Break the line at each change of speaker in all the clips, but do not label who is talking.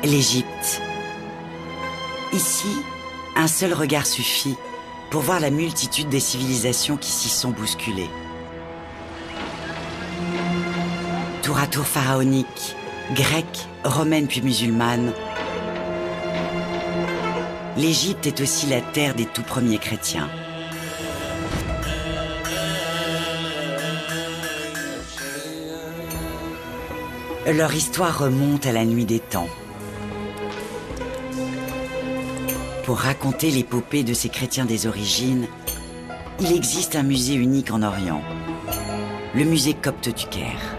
L'Égypte. Ici, un seul regard suffit pour voir la multitude des civilisations qui s'y sont bousculées. Tour à tour pharaonique, grecque, romaine puis musulmane, l'Égypte est aussi la terre des tout premiers chrétiens. Leur histoire remonte à la nuit des temps. Pour raconter l'épopée de ces chrétiens des origines, il existe un musée unique en Orient, le musée copte du Caire.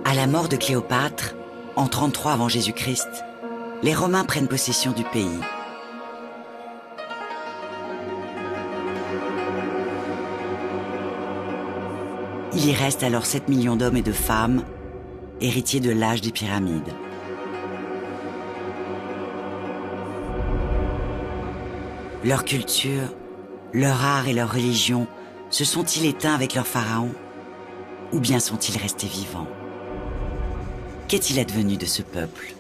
À la mort de Cléopâtre, en 33 avant Jésus-Christ, les Romains prennent possession du pays. Il y reste alors 7 millions d'hommes et de femmes, héritiers de l'âge des pyramides. Leur culture, leur art et leur religion se sont-ils éteints avec leurs pharaons? Ou bien sont-ils restés vivants? Qu'est-il advenu de ce peuple?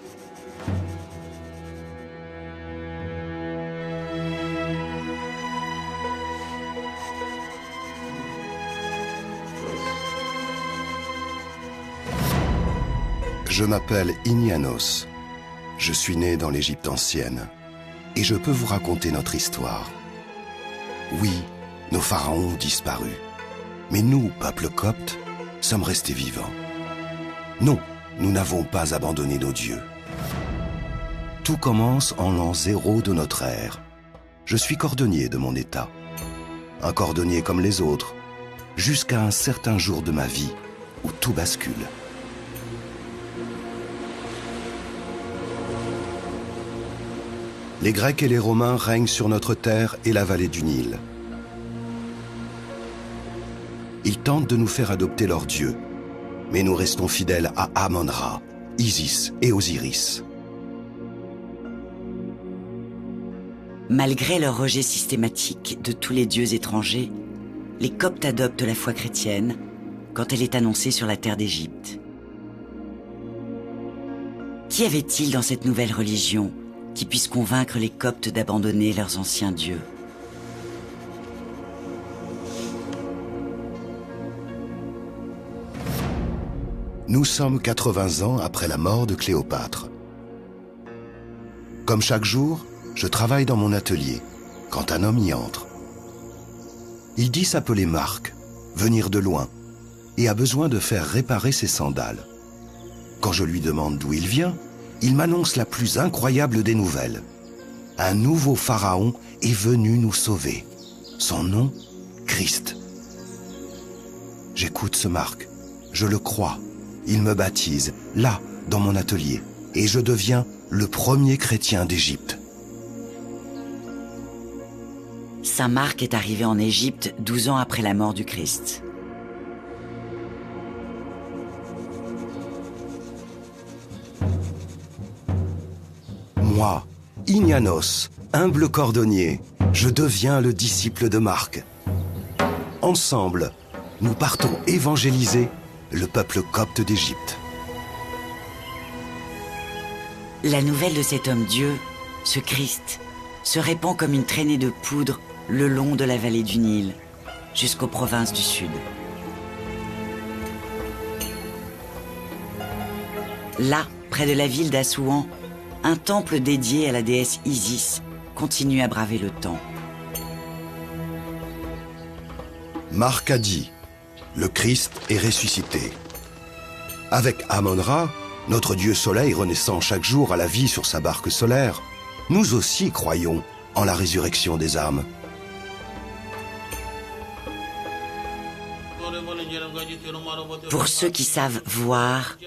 Je m'appelle Inianos. Je suis né dans l'Égypte ancienne. Et je peux vous raconter notre histoire. Oui, nos pharaons ont disparu. Mais nous, peuple copte, sommes restés vivants. Non, nous n'avons pas abandonné nos dieux. Tout commence en l'an 0 de notre ère. Je suis cordonnier de mon état. Un cordonnier comme les autres, jusqu'à un certain jour de ma vie où tout bascule. Les Grecs et les Romains règnent sur notre terre et la vallée du Nil. Ils tentent de nous faire adopter leurs dieux, mais nous restons fidèles à Amon-Ra, Isis et Osiris.
Malgré leur rejet systématique de tous les dieux étrangers, les Coptes adoptent la foi chrétienne quand elle est annoncée sur la terre d'Égypte. Qu'y avait-il dans cette nouvelle religion qui puisse convaincre les Coptes d'abandonner leurs anciens dieux?
Nous sommes 80 ans après la mort de Cléopâtre. Comme chaque jour, je travaille dans mon atelier, quand un homme y entre. Il dit s'appeler Marc, venir de loin, et a besoin de faire réparer ses sandales. Quand je lui demande d'où il vient, il m'annonce la plus incroyable des nouvelles. Un nouveau pharaon est venu nous sauver. Son nom, Christ. J'écoute ce Marc, je le crois. Il me baptise, là, dans mon atelier, et je deviens le premier chrétien d'Égypte.
Saint Marc est arrivé en Égypte 12 ans après la mort du Christ.
Moi, Inianos, humble cordonnier, je deviens le disciple de Marc. Ensemble, nous partons évangéliser le peuple copte d'Égypte.
La nouvelle de cet homme-dieu, ce Christ, se répand comme une traînée de poudre le long de la vallée du Nil, jusqu'aux provinces du sud. Là, près de la ville d'Assouan, un temple dédié à la déesse Isis continue à braver le temps.
Marc a dit, le Christ est ressuscité. Avec Amon-Ra, notre dieu soleil renaissant chaque jour à la vie sur sa barque solaire, nous aussi croyons en la résurrection des âmes.
Pour ceux qui savent voir,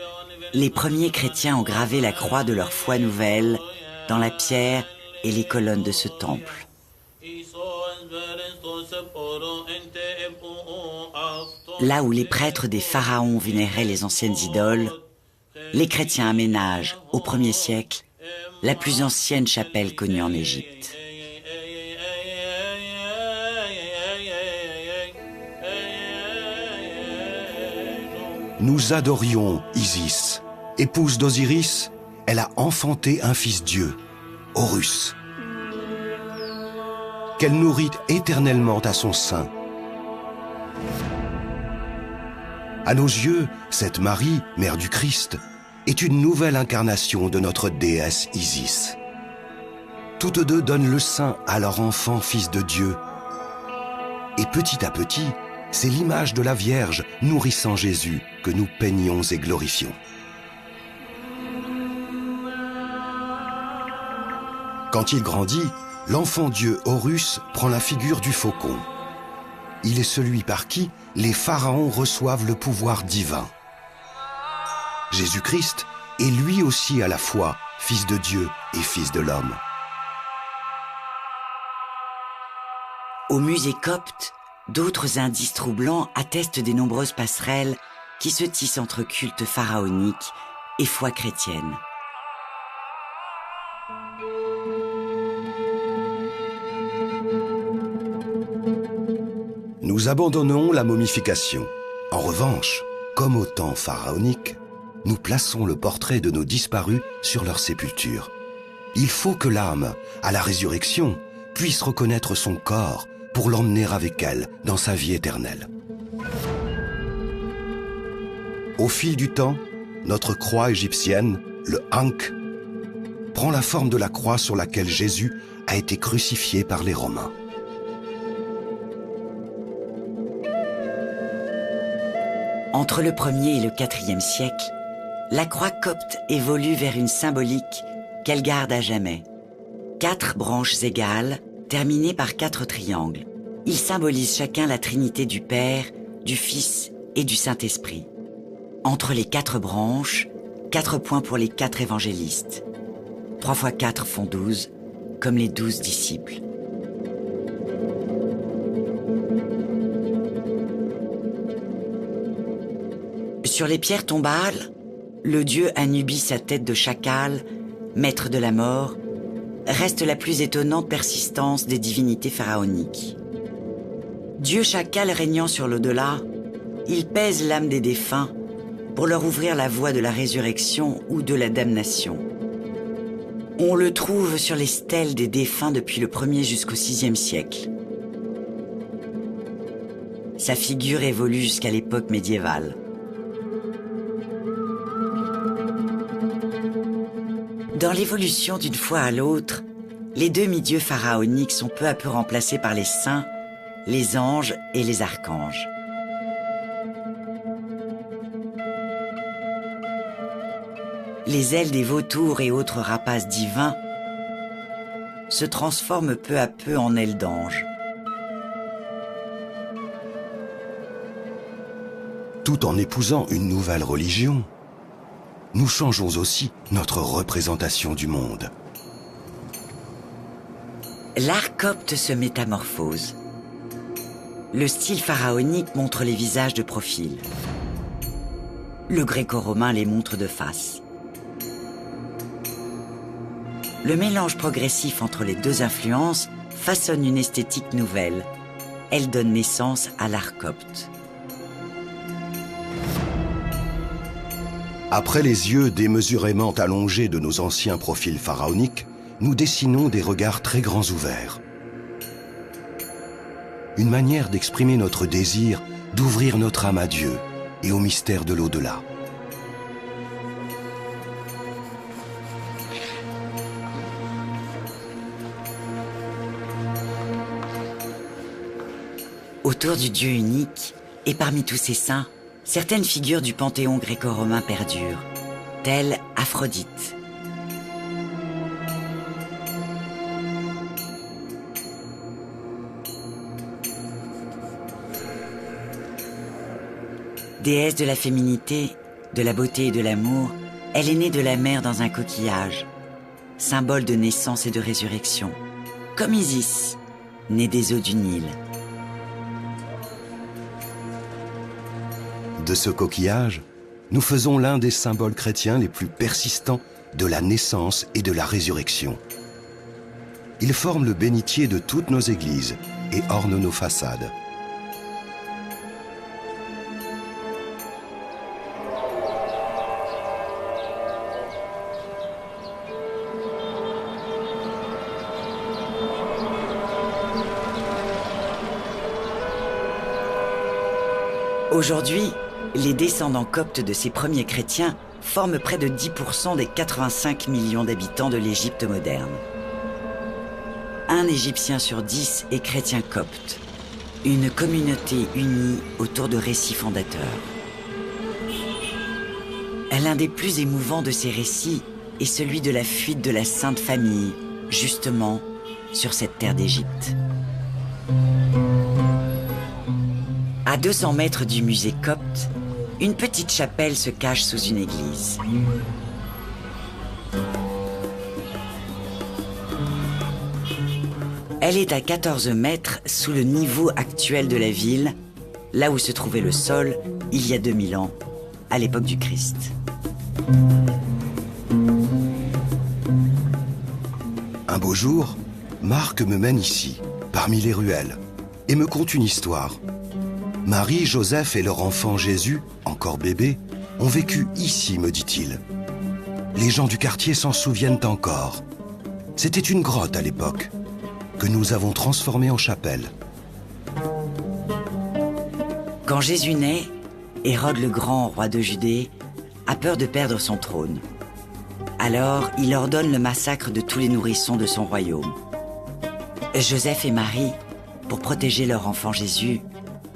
les premiers chrétiens ont gravé la croix de leur foi nouvelle dans la pierre et les colonnes de ce temple. Là où les prêtres des pharaons vénéraient les anciennes idoles, les chrétiens aménagent, au 1er siècle, la plus ancienne chapelle connue en Égypte.
Nous adorions Isis, épouse d'Osiris. Elle a enfanté un fils Dieu, Horus, qu'elle nourrit éternellement à son sein. À nos yeux, cette Marie, mère du Christ, est une nouvelle incarnation de notre déesse Isis. Toutes deux donnent le sein à leur enfant fils de Dieu. Et petit à petit, c'est l'image de la Vierge nourrissant Jésus que nous peignons et glorifions. Quand il grandit, l'enfant Dieu Horus prend la figure du faucon. Il est celui par qui les pharaons reçoivent le pouvoir divin. Jésus-Christ est lui aussi à la fois fils de Dieu et fils de l'homme.
Au musée copte, d'autres indices troublants attestent des nombreuses passerelles qui se tissent entre culte pharaonique et foi chrétienne.
Nous abandonnons la momification. En revanche, comme au temps pharaonique, nous plaçons le portrait de nos disparus sur leur sépulture. Il faut que l'âme, à la résurrection, puisse reconnaître son corps pour l'emmener avec elle dans sa vie éternelle. Au fil du temps, notre croix égyptienne, le Ankh, prend la forme de la croix sur laquelle Jésus a été crucifié par les Romains.
Entre le 1er et le 4e siècle, la croix copte évolue vers une symbolique qu'elle garde à jamais. 4 branches égales, terminées par 4 triangles. Ils symbolisent chacun la Trinité du Père, du Fils et du Saint-Esprit. Entre les 4 branches, 4 points pour les 4 évangélistes. 3 fois 4 font 12, comme les 12 disciples. Sur les pierres tombales, le dieu Anubis à tête de chacal, maître de la mort, reste la plus étonnante persistance des divinités pharaoniques. Dieu chacal régnant sur l'au-delà, il pèse l'âme des défunts pour leur ouvrir la voie de la résurrection ou de la damnation. On le trouve sur les stèles des défunts depuis le 1er jusqu'au 6e siècle. Sa figure évolue jusqu'à l'époque médiévale. Dans l'évolution d'une foi à l'autre, les demi-dieux pharaoniques sont peu à peu remplacés par les saints, les anges et les archanges. Les ailes des vautours et autres rapaces divins se transforment peu à peu en ailes d'anges.
Tout en épousant une nouvelle religion, nous changeons aussi notre représentation du monde.
L'art copte se métamorphose. Le style pharaonique montre les visages de profil. Le gréco-romain les montre de face. Le mélange progressif entre les deux influences façonne une esthétique nouvelle. Elle donne naissance à l'art copte.
Après les yeux démesurément allongés de nos anciens profils pharaoniques, nous dessinons des regards très grands ouverts. Une manière d'exprimer notre désir d'ouvrir notre âme à Dieu et au mystère de l'au-delà.
Autour du Dieu unique, et parmi tous ces saints, certaines figures du panthéon gréco-romain perdurent, telle Aphrodite. Déesse de la féminité, de la beauté et de l'amour, elle est née de la mer dans un coquillage, symbole de naissance et de résurrection, comme Isis, née des eaux du Nil.
De ce coquillage, nous faisons l'un des symboles chrétiens les plus persistants de la naissance et de la résurrection. Il forme le bénitier de toutes nos églises et orne nos façades.
Aujourd'hui, les descendants coptes de ces premiers chrétiens forment près de 10% des 85 millions d'habitants de l'Égypte moderne. Un Égyptien sur 10 est chrétien copte, une communauté unie autour de récits fondateurs. L'un des plus émouvants de ces récits est celui de la fuite de la Sainte Famille, justement, sur cette terre d'Égypte. À 200 mètres du musée copte, une petite chapelle se cache sous une église. Elle est à 14 mètres sous le niveau actuel de la ville, là où se trouvait le sol il y a 2000 ans, à l'époque du Christ.
Un beau jour, Marc me mène ici, parmi les ruelles, et me conte une histoire. Marie, Joseph et leur enfant Jésus, encore bébé, ont vécu ici, me dit-il. Les gens du quartier s'en souviennent encore. C'était une grotte à l'époque, que nous avons transformée en chapelle.
Quand Jésus naît, Hérode le Grand, roi de Judée, a peur de perdre son trône. Alors, il ordonne le massacre de tous les nourrissons de son royaume. Joseph et Marie, pour protéger leur enfant Jésus,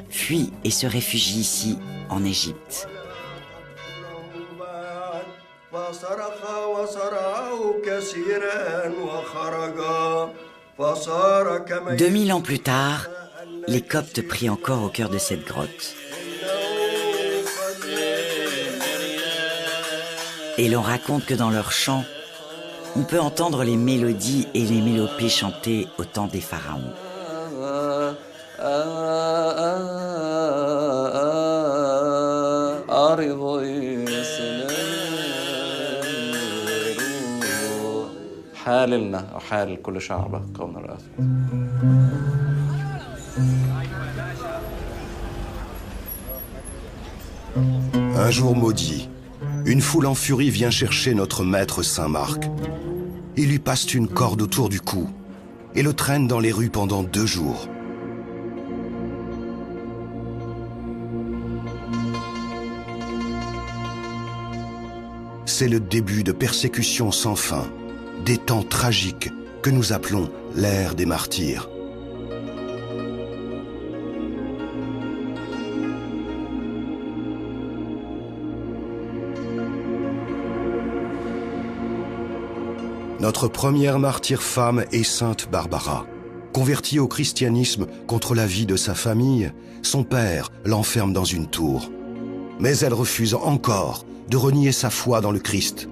fuient et se réfugient ici, en Égypte. 2000 ans plus tard, les Coptes prient encore au cœur de cette grotte. Et l'on raconte que dans leurs chants, on peut entendre les mélodies et les mélopées chantées au temps des pharaons.
Un jour maudit, une foule en furie vient chercher notre maître Saint Marc. Ils lui passent une corde autour du cou et le traînent dans les rues pendant 2 jours. C'est le début de persécutions sans fin, des temps tragiques que nous appelons l'ère des martyrs. Notre première martyre femme est Sainte Barbara. Convertie au christianisme contre l'avis de sa famille, son père l'enferme dans une tour. Mais elle refuse encore de renier sa foi dans le Christ.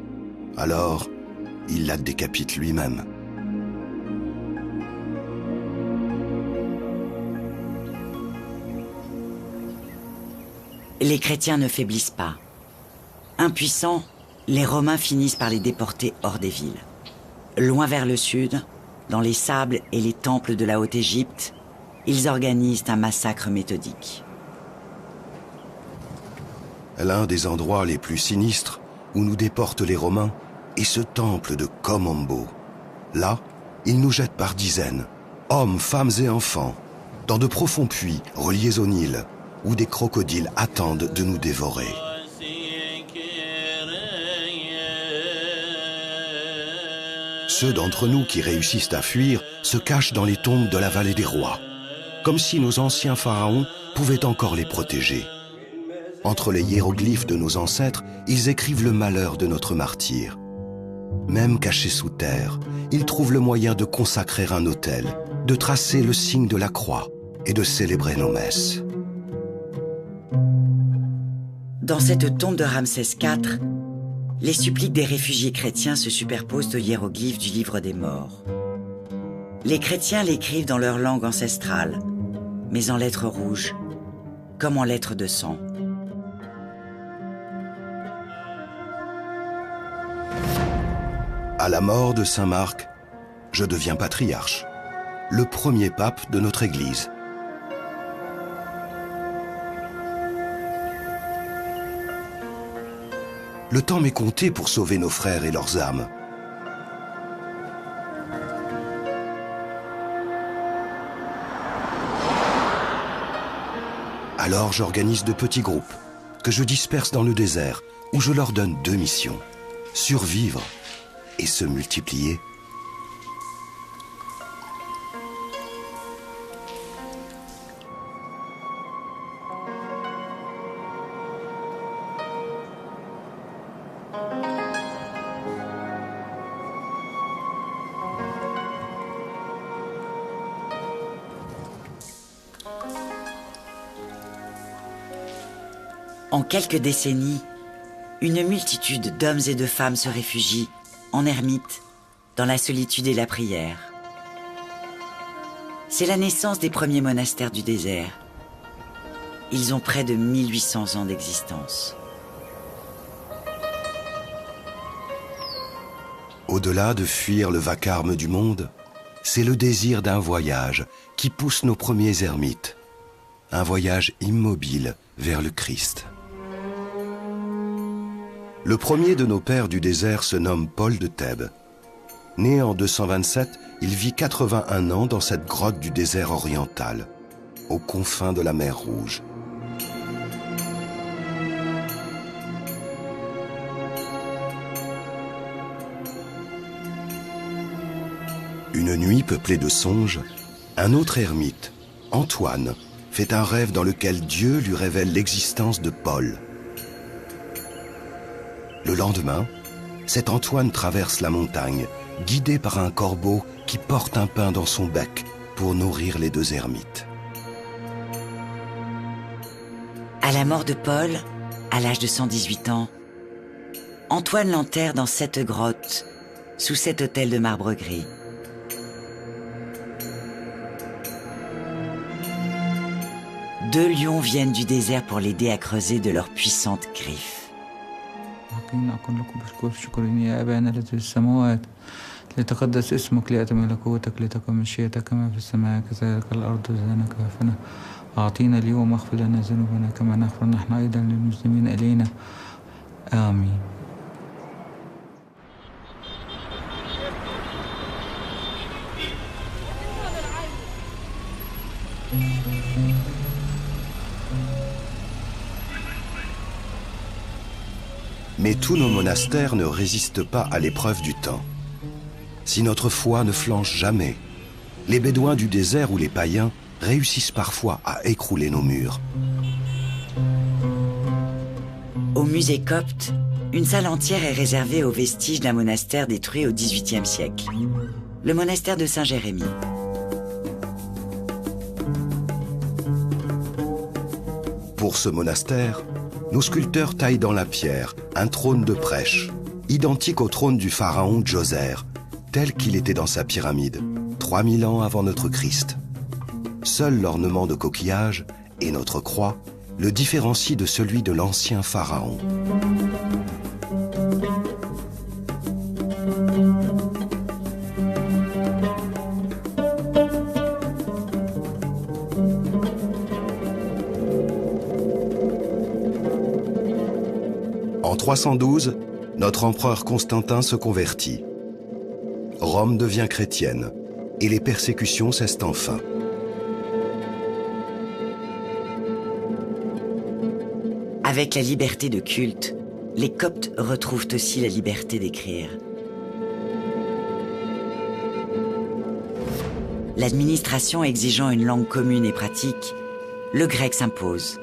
Alors, il la décapite lui-même.
Les chrétiens ne faiblissent pas. Impuissants, les Romains finissent par les déporter hors des villes. Loin vers le sud, dans les sables et les temples de la Haute-Égypte, ils organisent un massacre méthodique.
L'un des endroits les plus sinistres où nous déportent les Romains, est ce temple de Kom-Ombo. Là, ils nous jettent par dizaines, hommes, femmes et enfants, dans de profonds puits reliés au Nil, où des crocodiles attendent de nous dévorer. Ceux d'entre nous qui réussissent à fuir se cachent dans les tombes de la vallée des rois, comme si nos anciens pharaons pouvaient encore les protéger. Entre les hiéroglyphes de nos ancêtres, ils écrivent le malheur de notre martyr. Même cachés sous terre, ils trouvent le moyen de consacrer un autel, de tracer le signe de la croix et de célébrer nos messes.
Dans cette tombe de Ramsès IV, les suppliques des réfugiés chrétiens se superposent aux hiéroglyphes du livre des morts. Les chrétiens l'écrivent dans leur langue ancestrale, mais en lettres rouges, comme en lettres de sang.
À la mort de saint Marc, je deviens patriarche, le premier pape de notre Église. Le temps m'est compté pour sauver nos frères et leurs âmes. Alors j'organise de petits groupes que je disperse dans le désert où je leur donne 2 missions, survivre et se multiplier.
En quelques décennies, une multitude d'hommes et de femmes se réfugient en ermite, dans la solitude et la prière. C'est la naissance des premiers monastères du désert. Ils ont près de 1800 ans d'existence.
Au-delà de fuir le vacarme du monde, c'est le désir d'un voyage qui pousse nos premiers ermites. Un voyage immobile vers le Christ. Le premier de nos pères du désert se nomme Paul de Thèbes. Né en 227, il vit 81 ans dans cette grotte du désert oriental, aux confins de la mer Rouge. Une nuit peuplée de songes, un autre ermite, Antoine, fait un rêve dans lequel Dieu lui révèle l'existence de Paul. Le lendemain, cet Antoine traverse la montagne, guidé par un corbeau qui porte un pain dans son bec pour nourrir les 2 ermites.
À la mort de Paul, à l'âge de 118 ans, Antoine l'enterre dans cette grotte, sous cet autel de marbre gris. Deux lions viennent du désert pour l'aider à creuser de leurs puissantes griffes.
أقول لكم بشكر شكرين يا أبانا الذي في السماوات ليتقدس اسمك ليأتي ملكوتك لتكن مشيئتك كما في السماء كذلك الأرض زادنا كفافنا أعطينا اليوم واغفر لنا ذنوبنا كما نغفر نحن أيضا للمسلمين إلينا آمين.
Mais tous nos monastères ne résistent pas à l'épreuve du temps. Si notre foi ne flanche jamais, les bédouins du désert ou les païens réussissent parfois à écrouler nos murs.
Au musée copte, une salle entière est réservée aux vestiges d'un monastère détruit au XVIIIe siècle, le monastère de Saint-Jérémie.
Pour ce monastère, nos sculpteurs taillent dans la pierre un trône de prêche, identique au trône du pharaon Djoser, tel qu'il était dans sa pyramide, 3000 ans avant notre Christ. Seul l'ornement de coquillage et notre croix le différencient de celui de l'ancien pharaon. En 312, notre empereur Constantin se convertit. Rome devient chrétienne et les persécutions cessent enfin.
Avec la liberté de culte, les Coptes retrouvent aussi la liberté d'écrire. L'administration exigeant une langue commune et pratique, le grec s'impose.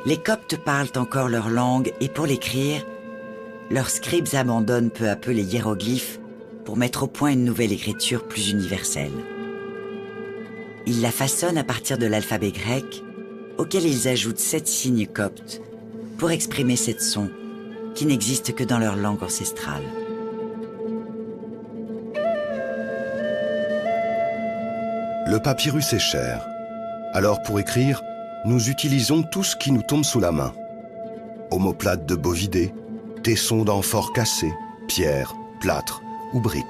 Les Coptes parlent encore leur langue et pour l'écrire, leurs scribes abandonnent peu à peu les hiéroglyphes pour mettre au point une nouvelle écriture plus universelle. Ils la façonnent à partir de l'alphabet grec, auquel ils ajoutent 7 signes coptes pour exprimer 7 sons qui n'existent que dans leur langue ancestrale.
Le papyrus est cher. Alors pour écrire, nous utilisons tout ce qui nous tombe sous la main. Omoplates de bovidés, tessons d'amphores cassés, pierres, plâtres ou briques.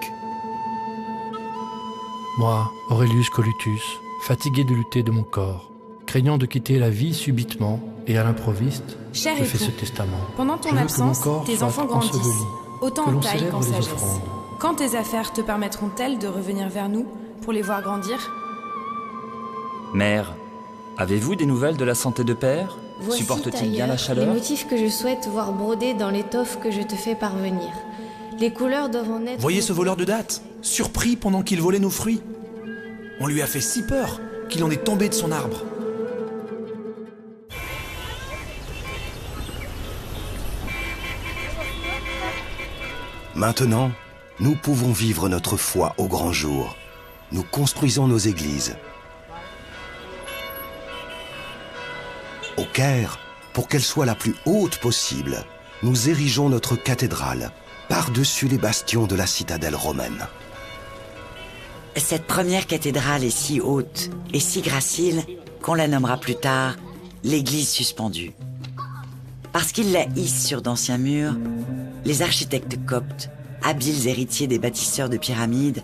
Moi, Aurelius Colutus, fatigué de lutter de mon corps, craignant de quitter la vie subitement et à l'improviste,
Cher
je fais
époux,
ce testament.
pendant ton
Je veux que
absence,
mon corps
tes
soit
enfants grandissent,
enseveli,
autant
que
en
l'on
taille
célèbre
qu'en
les
sagesse.
offrandes.
Quand tes affaires te permettront-elles de revenir vers nous pour les voir grandir?
Mère, avez-vous des nouvelles de la santé de père?
Voici
Supporte-t-il bien la
tailleur,
chaleur?
les motifs que je souhaite voir brodés dans l'étoffe que je te fais parvenir. Les couleurs doivent en être...
Voyez ce voleur de dattes, surpris pendant qu'il volait nos fruits. On lui a fait si peur qu'il en est tombé de son arbre.
Maintenant, nous pouvons vivre notre foi au grand jour. Nous construisons nos églises. Au Caire, pour qu'elle soit la plus haute possible, nous érigeons notre cathédrale par-dessus les bastions de la citadelle romaine.
Cette première cathédrale est si haute et si gracile qu'on la nommera plus tard l'église suspendue. Parce qu'ils la hissent sur d'anciens murs, les architectes coptes, habiles héritiers des bâtisseurs de pyramides,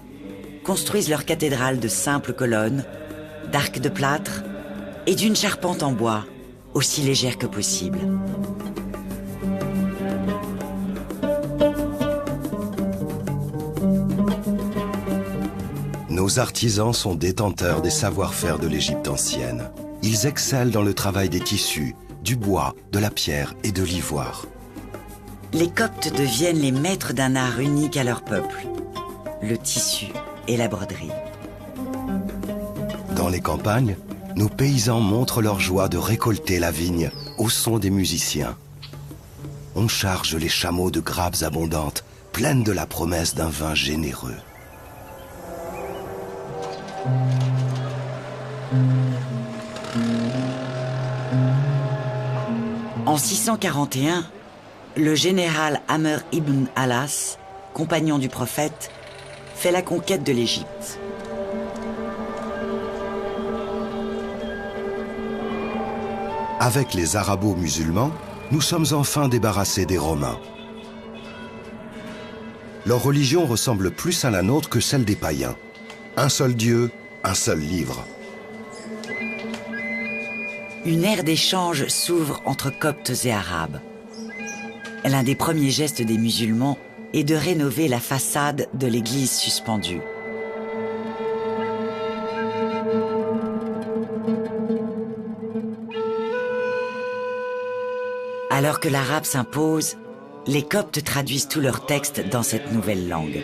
construisent leur cathédrale de simples colonnes, d'arcs de plâtre et d'une charpente en bois, aussi légère que possible.
Nos artisans sont détenteurs des savoir-faire de l'Égypte ancienne. Ils excellent dans le travail des tissus, du bois, de la pierre et de l'ivoire.
Les Coptes deviennent les maîtres d'un art unique à leur peuple, le tissu et la broderie.
Dans les campagnes, nos paysans montrent leur joie de récolter la vigne au son des musiciens. On charge les chameaux de grappes abondantes, pleines de la promesse d'un vin généreux.
En 641, le général Amr ibn Alas, compagnon du prophète, fait la conquête de l'Égypte.
Avec les arabo-musulmans, nous sommes enfin débarrassés des Romains. Leur religion ressemble plus à la nôtre que celle des païens. Un seul Dieu, un seul livre.
Une ère d'échange s'ouvre entre Coptes et Arabes. L'un des premiers gestes des musulmans est de rénover la façade de l'église suspendue. Alors que l'arabe s'impose, les Coptes traduisent tous leurs textes dans cette nouvelle langue.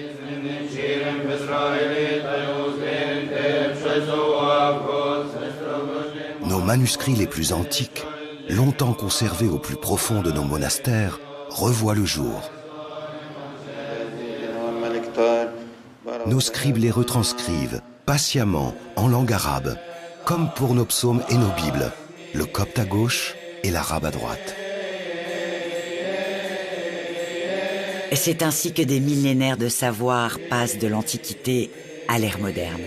Nos manuscrits les plus antiques, longtemps conservés au plus profond de nos monastères, revoient le jour. Nos scribes les retranscrivent patiemment en langue arabe, comme pour nos psaumes et nos bibles, le copte à gauche et l'arabe à droite.
Et c'est ainsi que des millénaires de savoir passent de l'Antiquité à l'ère moderne.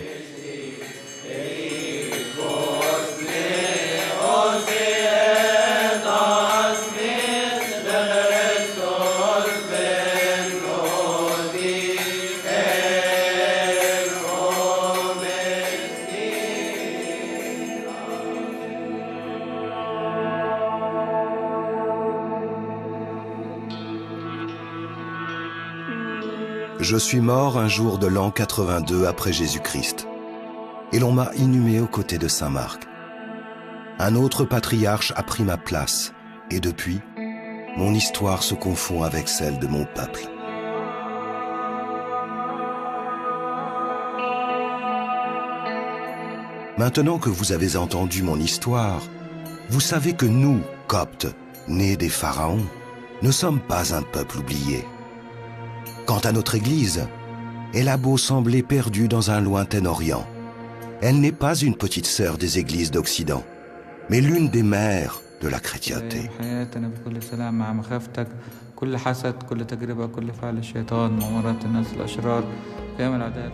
Je suis mort un jour de l'an 82 après Jésus-Christ. Et l'on m'a inhumé aux côtés de Saint Marc. Un autre patriarche a pris ma place. Et depuis, mon histoire se confond avec celle de mon peuple. Maintenant que vous avez entendu mon histoire, vous savez que nous, Coptes, nés des pharaons, ne sommes pas un peuple oublié. Quant à notre Église, elle a beau sembler perdue dans un lointain Orient. Elle n'est pas une petite sœur des églises d'Occident, mais l'une des mères de la chrétienté.
كل حسد كل تجربة كل فعل الشيطان مؤامرات الناس الأشرار قيام العدالة